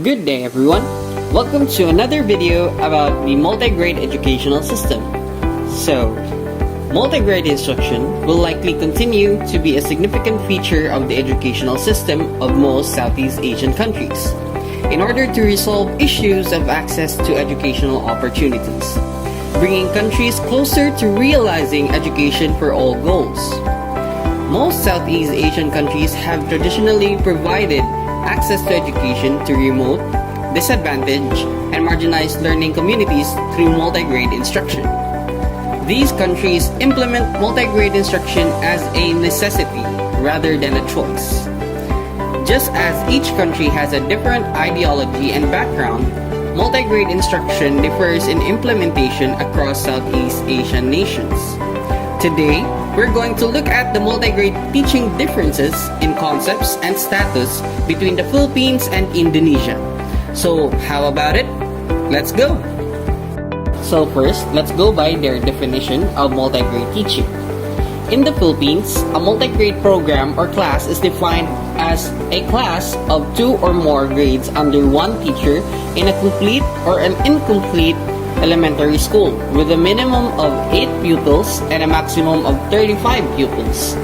Good day everyone! Welcome to another video about the multigrade educational system. So, multigrade instruction will likely continue to be a significant feature of the educational system of most Southeast Asian countries in order to resolve issues of access to educational opportunities, bringing countries closer to realizing education for all goals. Most Southeast Asian countries have traditionally provided access to education to remote, disadvantaged, and marginalized learning communities through multigrade instruction. These countries implement multigrade instruction as a necessity rather than a choice. Just as each country has a different ideology and background, multigrade instruction differs in implementation across Southeast Asian nations. Today, we're going to look at the multigrade teaching differences in concepts and status between the Philippines and Indonesia. So, how about it? Let's go! So first, let's go by their definition of multigrade teaching. In the Philippines, a multigrade program or class is defined as a class of 2 or more grades under one teacher in a complete or an incomplete elementary school with a minimum of 8 pupils and a maximum of 35 pupils.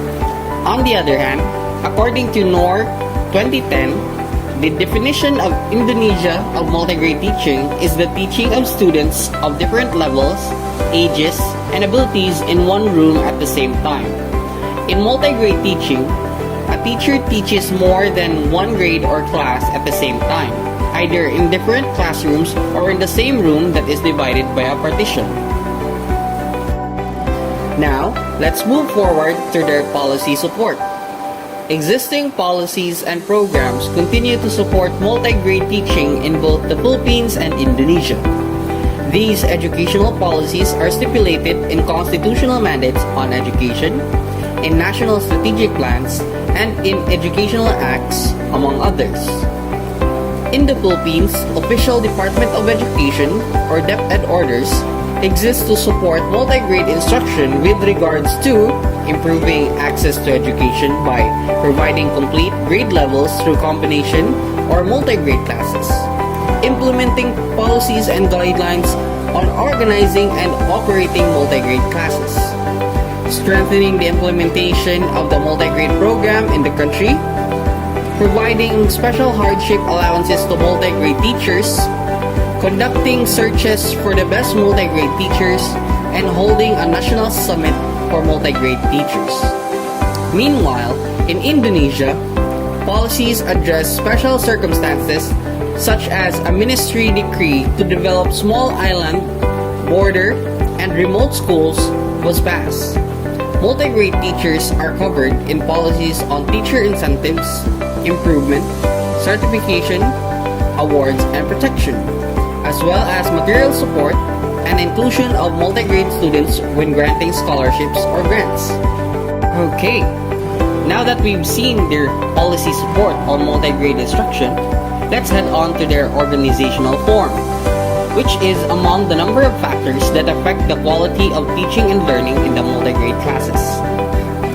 On the other hand, according to NOR 2010, the definition of Indonesia of multigrade teaching is the teaching of students of different levels, ages, and abilities in one room at the same time. In multigrade teaching, a teacher teaches more than one grade or class at the same time, either in different classrooms or in the same room that is divided by a partition. Now, let's move forward to their policy support. Existing policies and programs continue to support multigrade teaching in both the Philippines and Indonesia. These educational policies are stipulated in constitutional mandates on education, in national strategic plans, and in educational acts, among others. In the Philippines, official Department of Education, or DepEd orders, exist to support multigrade instruction with regards to improving access to education by providing complete grade levels through combination or multigrade classes, implementing policies and guidelines on organizing and operating multigrade classes, strengthening the implementation of the multigrade program in the country, providing special hardship allowances to multigrade teachers, conducting searches for the best multigrade teachers, and holding a national summit for multigrade teachers. Meanwhile, in Indonesia, policies address special circumstances such as a ministry decree to develop small island, border, and remote schools was passed. Multigrade teachers are covered in policies on teacher incentives, improvement, certification, awards, and protection, as well as material support and inclusion of multigrade students when granting scholarships or grants. Okay, now that we've seen their policy support on multigrade instruction, let's head on to their organizational form, which is among the number of factors that affect the quality of teaching and learning in the multigrade classes.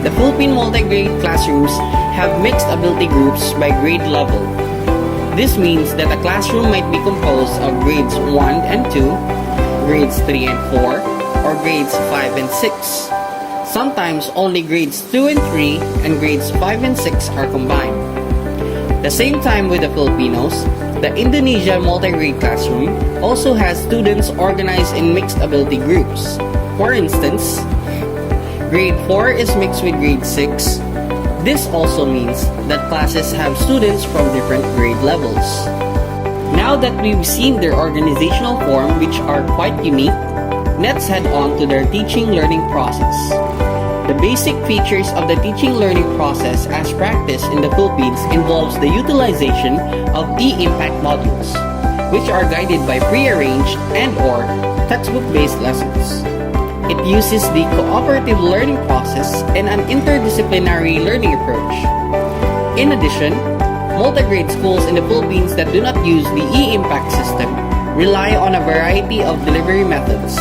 The Philippine multigrade classrooms have mixed ability groups by grade level. This means that a classroom might be composed of grades 1 and 2, grades 3 and 4, or grades 5 and 6. Sometimes only grades 2 and 3 and grades 5 and 6 are combined. The same time with the Filipinos, the Indonesia multigrade classroom also has students organized in mixed ability groups. For instance, grade 4 is mixed with grade 6. This also means that classes have students from different grade levels. Now that we've seen their organizational form, which are quite unique, let's head on to their teaching-learning process. The basic features of the teaching-learning process as practiced in the Philippines involves the utilization of e-impact modules, which are guided by pre-arranged and/or textbook-based lessons. It uses the cooperative learning process and an interdisciplinary learning approach. In addition, multigrade schools in the Philippines that do not use the e-impact system rely on a variety of delivery methods.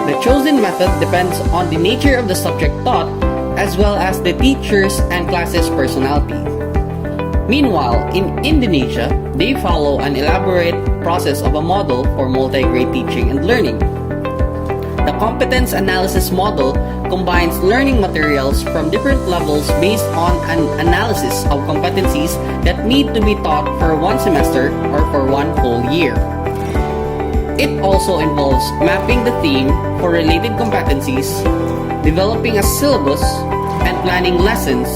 The chosen method depends on the nature of the subject taught as well as the teacher's and class's personality. Meanwhile, in Indonesia, they follow an elaborate process of a model for multi-grade teaching and learning. The competence analysis model combines learning materials from different levels based on an analysis of competencies that need to be taught for one semester or for one full year. It also involves mapping the theme for related competencies, developing a syllabus, and planning lessons.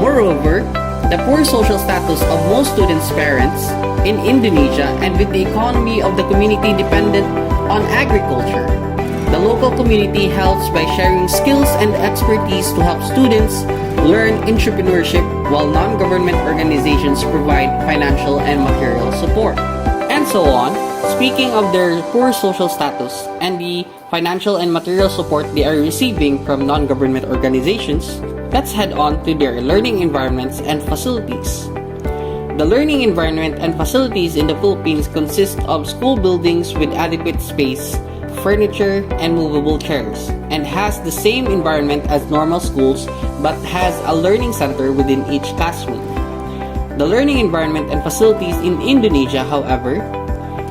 Moreover, the poor social status of most students' parents in Indonesia and with the economy of the community dependent on agriculture, the local community helps by sharing skills and expertise to help students learn entrepreneurship while non-government organizations provide financial and material support. And so on. Speaking of their poor social status and the financial and material support they are receiving from non-government organizations, let's head on to their learning environments and facilities. The learning environment and facilities in the Philippines consist of school buildings with adequate space, furniture, and movable chairs, and has the same environment as normal schools but has a learning center within each classroom. The learning environment and facilities in Indonesia, however,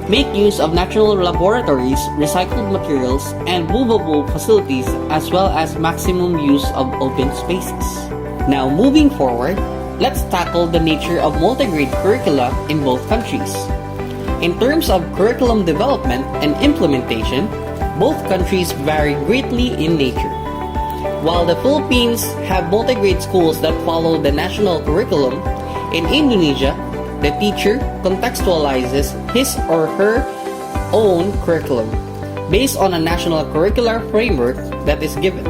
make use of natural laboratories, recycled materials, and movable facilities as well as maximum use of open spaces. Now moving forward, let's tackle the nature of multigrade curricula in both countries. In terms of curriculum development and implementation, both countries vary greatly in nature. While the Philippines have multigrade schools that follow the national curriculum, in Indonesia, the teacher contextualizes his or her own curriculum based on a national curricular framework that is given.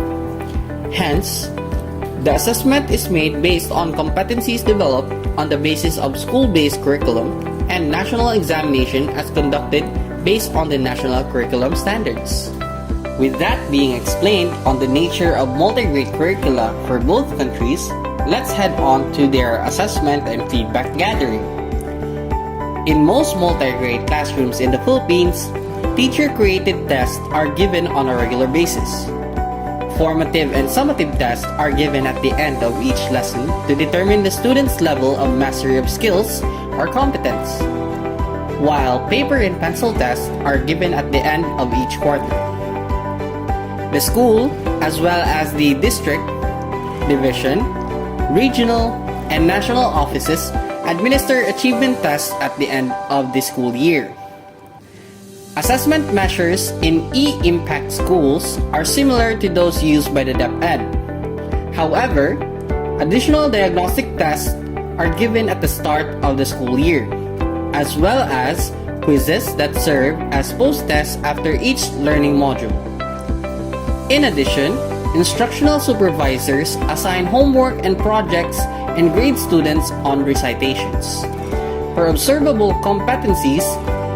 Hence, the assessment is made based on competencies developed on the basis of school-based curriculum, and national examination as conducted based on the national curriculum standards. With that being explained on the nature of multigrade curricula for both countries, let's head on to their assessment and feedback gathering. In most multigrade classrooms in the Philippines, teacher-created tests are given on a regular basis. Formative and summative tests are given at the end of each lesson to determine the student's level of mastery of skills or competence, while paper and pencil tests are given at the end of each quarter. The school, as well as the district, division, regional, and national offices administer achievement tests at the end of the school year. Assessment measures in E-Impact schools are similar to those used by the DepEd. However, additional diagnostic tests are given at the start of the school year, as well as quizzes that serve as post-tests after each learning module. In addition, instructional supervisors assign homework and projects and grade students on recitations. For observable competencies,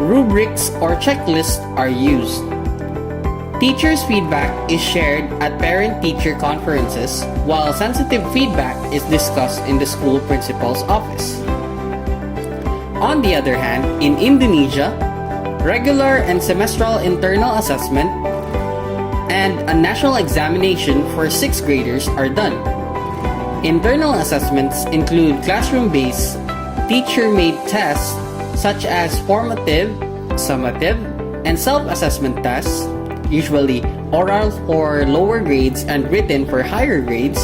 rubrics or checklists are used. Teachers' feedback is shared at parent-teacher conferences, while sensitive feedback is discussed in the school principal's office. On the other hand, in Indonesia, regular and semestral internal assessment and a national examination for 6th graders are done. Internal assessments include classroom-based, teacher-made tests such as formative, summative, and self-assessment tests, usually oral for lower grades and written for higher grades,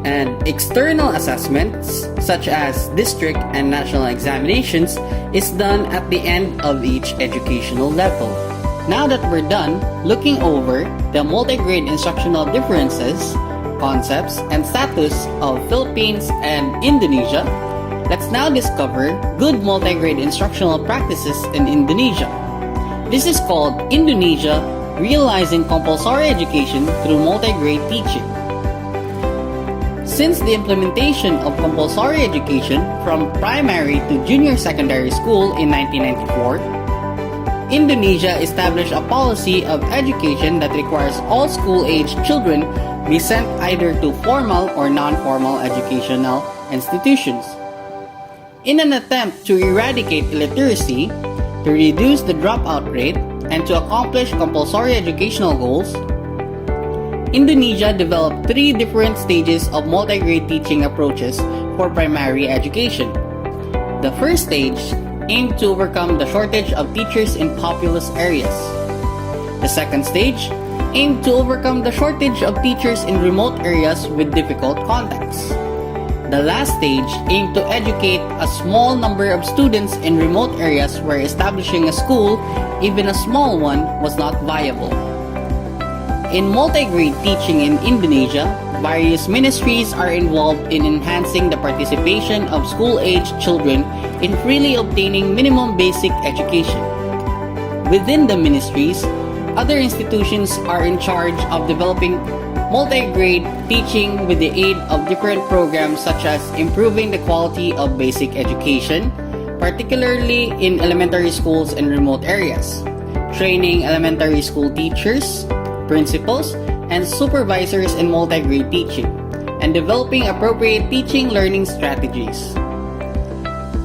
and external assessments such as district and national examinations is done at the end of each educational level. Now that we're done looking over the multi-grade instructional differences, concepts, and status of Philippines and Indonesia, let's now discover good multi-grade instructional practices in Indonesia. This is called Indonesia Realizing Compulsory Education through Multi-Grade Teaching. Since the implementation of compulsory education from primary to junior secondary school in 1994, Indonesia established a policy of education that requires all school-aged children be sent either to formal or non-formal educational institutions. In an attempt to eradicate illiteracy, to reduce the dropout rate, and to accomplish compulsory educational goals, Indonesia developed 3 different stages of multigrade teaching approaches for primary education. The first stage aimed to overcome the shortage of teachers in populous areas. The second stage aimed to overcome the shortage of teachers in remote areas with difficult contacts. The last stage aimed to educate a small number of students in remote areas where establishing a school, even a small one, was not viable. In multigrade teaching in Indonesia, various ministries are involved in enhancing the participation of school-aged children in freely obtaining minimum basic education. Within the ministries, other institutions are in charge of developing multigrade teaching with the aid of different programs such as improving the quality of basic education, particularly in elementary schools in remote areas, training elementary school teachers, principals, and supervisors in multigrade teaching, and developing appropriate teaching learning strategies.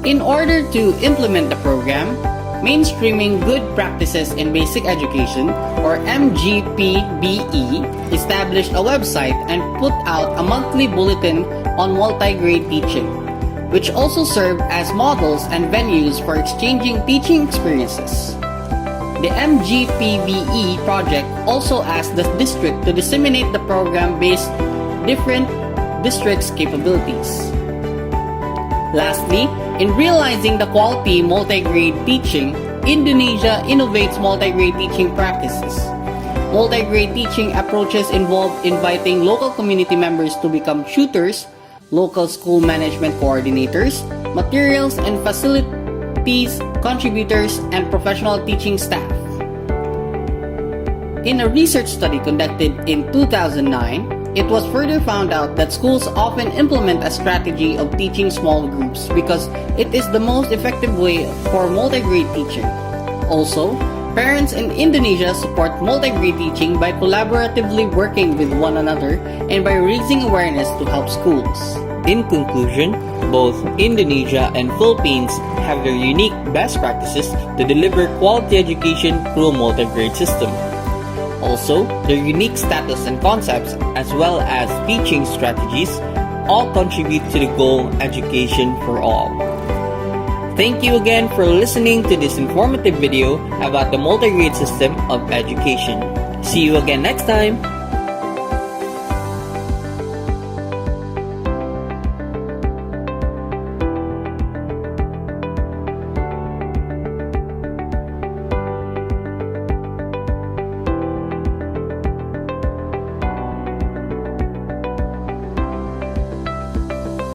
In order to implement the program, Mainstreaming Good Practices in Basic Education, or MGPBE, established a website and put out a monthly bulletin on multigrade teaching, which also served as models and venues for exchanging teaching experiences. The MGPBE project also asked the district to disseminate the program based different districts' capabilities. Lastly, in realizing the quality multigrade teaching, Indonesia innovates multigrade teaching practices. Multigrade teaching approaches involve inviting local community members to become tutors, local school management coordinators, materials and facilities contributors, and professional teaching staff. In a research study conducted in 2009, it was further found out that schools often implement a strategy of teaching small groups because it is the most effective way for multigrade teaching. Also, parents in Indonesia support multigrade teaching by collaboratively working with one another and by raising awareness to help schools. In conclusion, both Indonesia and Philippines have their unique best practices to deliver quality education through a multigrade system. Also, their unique status and concepts, as well as teaching strategies, all contribute to the goal education for all. Thank you again for listening to this informative video about the multigrade system of education. See you again next time!